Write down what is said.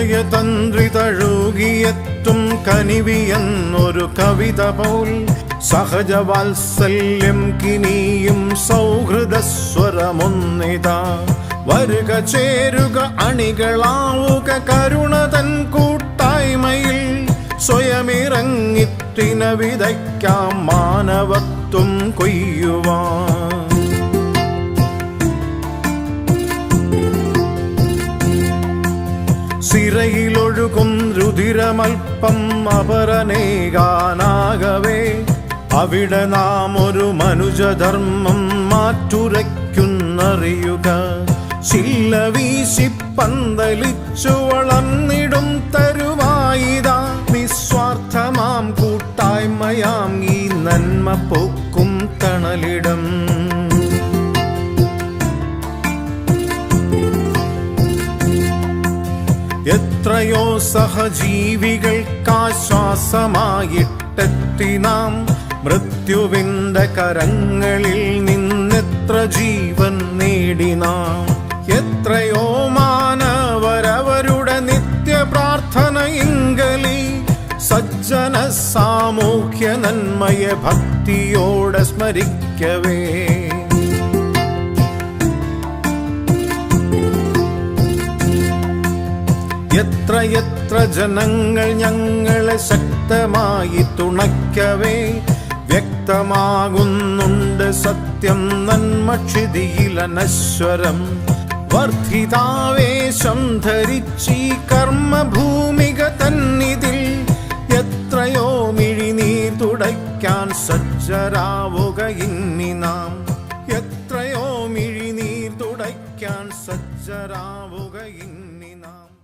ഹൃദയതന്ത്രി തഴുകിയെത്തും കനിവിയെന്നൊരു കവിത പോൽ സഹജവാത്സല്യം കിനിയും സൗഹൃദസ്വരമൊന്നിതാ. വരുക ചേരുക അണികളാവുക കരുണതൻ കൂട്ടായ്മയിൽ. സ്വയമിറങ്ങിത്തിന വിതയ്ക്കാം മാനവത്വം കൊയ്യുവാൻ. സിരയിലൊഴുകും രുധിരമൽപ്പം അപരനേകാനാകവേ അവിടെ നാം ഒരു മനുജധർമ്മം മാറ്റുരയ്ക്കുന്നറിയുക. ചില്ല വീശി പന്തലിച്ചു വളർന്നിടും തരുവായിതാ. നിസ്വാർത്ഥമാം കൂട്ടായ്മയാം ഈ നന്മ പോക്കും തണലിടം. എത്രയോ സഹജീവികൾക്കാശ്വാസമായിട്ടെത്തി നാം. മൃത്യുവിന്റെ കരങ്ങളിൽ നിന്നെത്ര ജീവൻ നേടി നാം. എത്രയോ മാനവരവരുടെ നിത്യപ്രാർത്ഥനയിങ്കലി. സജ്ജന സാമൂഹ്യ നന്മയെ ഭക്തിയോടെ സ്മരിക്കവേ. എത്രയെത്ര ജനങ്ങൾ ഞങ്ങളെ ശക്തമായി തുണയ്ക്കവേ. വ്യക്തമാകുന്നുണ്ട് സത്യം നന്മക്ഷിതിയിലനശ്വരം. വർദ്ധിതാവേശം ധരിച്ചീ കർമ്മഭൂമിക തന്നിതിൽ. എത്രയോ മിഴിനീർ തുടയ്ക്കാൻ സജ്ജരാവുക ഇന്നി നാം. എത്രയോ മിഴിനീർ തുടയ്ക്കാൻ സജ്ജരാവുക ഇന്നി നാം.